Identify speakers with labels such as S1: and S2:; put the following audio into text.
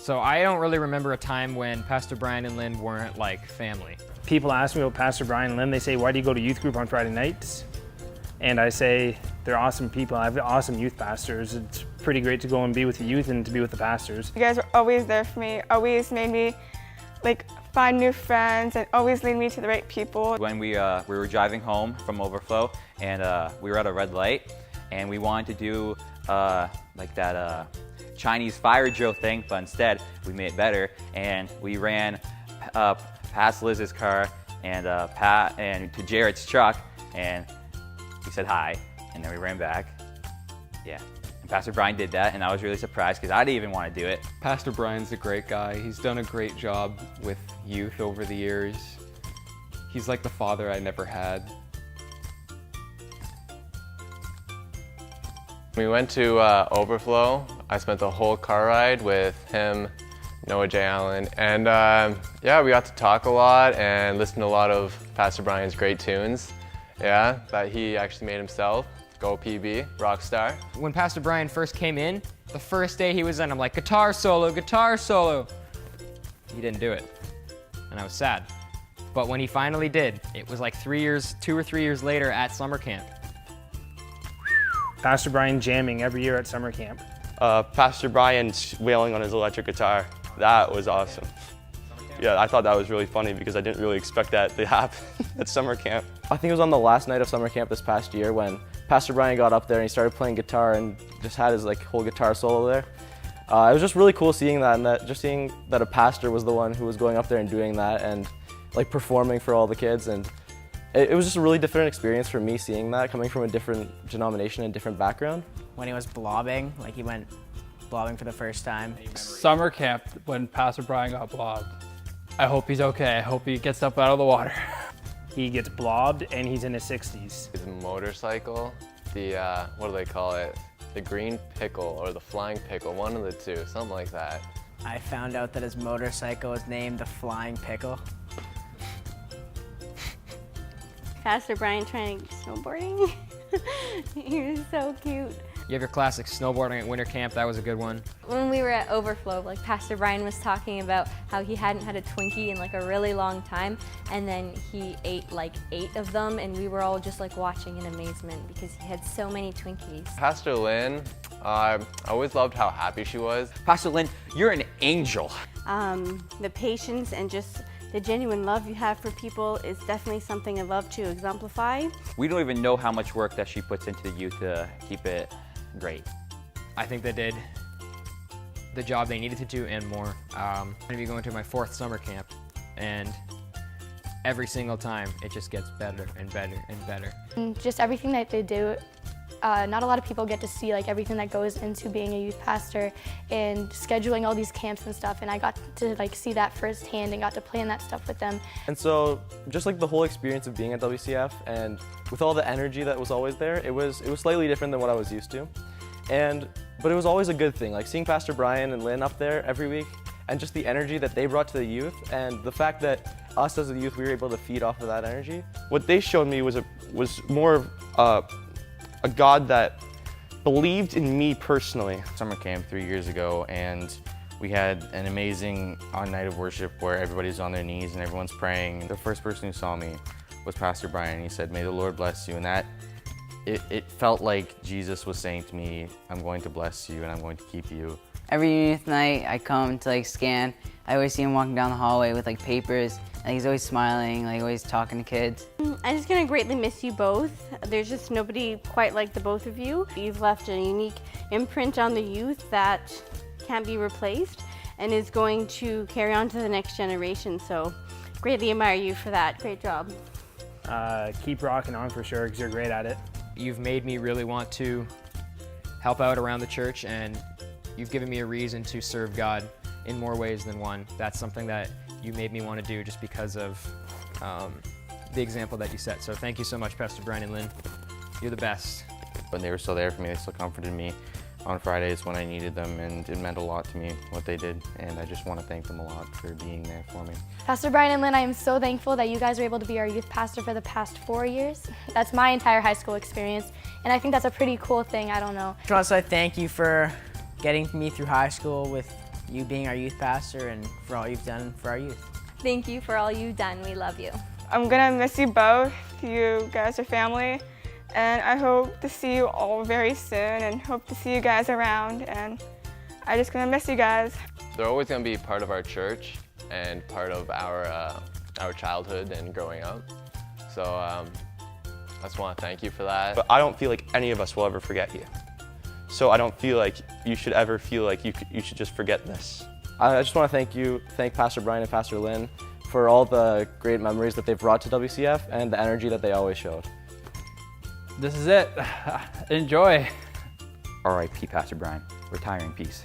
S1: So I don't really remember a time when Pastor Brian and Lynn weren't like family.
S2: People ask me about Pastor Brian and Lynn. They say, why do you go to youth group on Friday nights? And I say, they're awesome people. I have awesome youth pastors. It's pretty great to go and be with the youth and to be with the pastors.
S3: You guys were always there for me, always made me find new friends and always lead me to the right people.
S4: When we were driving home from Overflow and we were at a red light and we wanted to do that Chinese fire drill thing, but instead we made it better and we ran past Liz's car and to Jared's truck and we said hi and then we ran back. Yeah. And Pastor Brian did that and I was really surprised because I didn't even want to do it.
S5: Pastor Brian's a great guy. He's done a great job with youth over the years. He's like the father I never had.
S6: We went to Overflow. I spent the whole car ride with him, Noah J. Allen, and yeah, we got to talk a lot and listen to a lot of Pastor Brian's great tunes, yeah, that he actually made himself. Go PB, Rockstar.
S1: When Pastor Brian first came in, the first day he was in, I'm like, guitar solo, guitar solo. He didn't do it, and I was sad. But when he finally did, it was like 2 or 3 years later at summer camp.
S2: Pastor Brian jamming every year at summer camp.
S7: Pastor Brian wailing on his electric guitar. That was awesome. Yeah, I thought that was really funny because I didn't really expect that to happen at summer camp.
S8: I think it was on the last night of summer camp this past year when Pastor Brian got up there and he started playing guitar and just had his whole guitar solo there. It was just really cool seeing that, and just seeing that a pastor was the one who was going up there and doing that and performing for all the kids. And it was just a really different experience for me seeing that, coming from a different denomination and different background.
S9: When he was blobbing, he went blobbing for the first time.
S10: Summer camp, when Pastor Brian got blobbed. I hope he's okay. I hope he gets up out of the water.
S2: He gets blobbed and he's in his 60s.
S6: His motorcycle, the, what do they call it? The green pickle or the flying pickle, one of the two, something like that.
S9: I found out that his motorcycle was named the Flying Pickle.
S11: Pastor Brian trying snowboarding. He was so cute.
S1: You have your classic snowboarding at winter camp, that was a good one.
S11: When we were at Overflow, Pastor Brian was talking about how he hadn't had a Twinkie in a really long time, and then he ate 8 of them, and we were all just watching in amazement because he had so many Twinkies.
S6: Pastor Lynn, I always loved how happy she was.
S4: Pastor Lynn, you're an angel.
S11: The patience and just the genuine love you have for people is definitely something I love to exemplify.
S4: We don't even know how much work that she puts into the youth to keep it great.
S1: I think they did the job they needed to do and more. I'm going to be going to my 4th summer camp, and every single time it just gets better and better and better.
S12: Just everything that they do, not a lot of people get to see everything that goes into being a youth pastor and scheduling all these camps and stuff, and I got to see that firsthand and got to plan that stuff with them.
S8: And so just the whole experience of being at WCF, and with all the energy that was always there, it was slightly different than what I was used to. But it was always a good thing, Seeing Pastor Brian and Lynn up there every week, and just the energy that they brought to the youth, and the fact that us as the youth, we were able to feed off of that energy.
S7: What they showed me was more of a God that believed in me personally.
S13: Summer camp 3 years ago, and we had an amazing night of worship where everybody's on their knees and everyone's praying. The first person who saw me was Pastor Brian. He said, "May the Lord bless you," and that it felt like Jesus was saying to me, "I'm going to bless you and I'm going to keep you."
S14: Every youth night I come to scan, I always see him walking down the hallway with papers, and he's always smiling, always talking to kids.
S11: I'm just gonna greatly miss you both. There's just nobody quite like the both of you. You've left a unique imprint on the youth that can't be replaced and is going to carry on to the next generation, so greatly admire you for that. Great job.
S2: Keep rocking on for sure, because you're great at it.
S1: You've made me really want to help out around the church, and you've given me a reason to serve God in more ways than one. That's something that you made me want to do just because of the example that you set. So thank you so much, Pastor Brian and Lynn. You're the best.
S13: But they were still there for me. They still comforted me on Fridays when I needed them, and it meant a lot to me what they did, and I just want to thank them a lot for being there for me.
S12: Pastor Brian and Lynn, I am so thankful that you guys were able to be our youth pastor for the past 4 years. That's my entire high school experience, and I think that's a pretty cool thing. I don't know.
S9: I just want to say thank you for getting me through high school with you being our youth pastor and for all you've done for our youth.
S15: Thank you for all you've done. We love you.
S3: I'm gonna miss you both. You guys are family. And I hope to see you all very soon and hope to see you guys around. And I'm just gonna miss you guys.
S6: They're always going to be part of our church and part of our childhood and growing up. So I just want to thank you for that.
S7: But I don't feel like any of us will ever forget you. So I don't feel like you should ever feel like you should just forget this.
S8: I just want to thank Pastor Brian and Pastor Lynn for all the great memories that they've brought to WCF and the energy that they always showed.
S10: This is it. Enjoy.
S4: R.I.P. Pastor Brian. Retire in peace.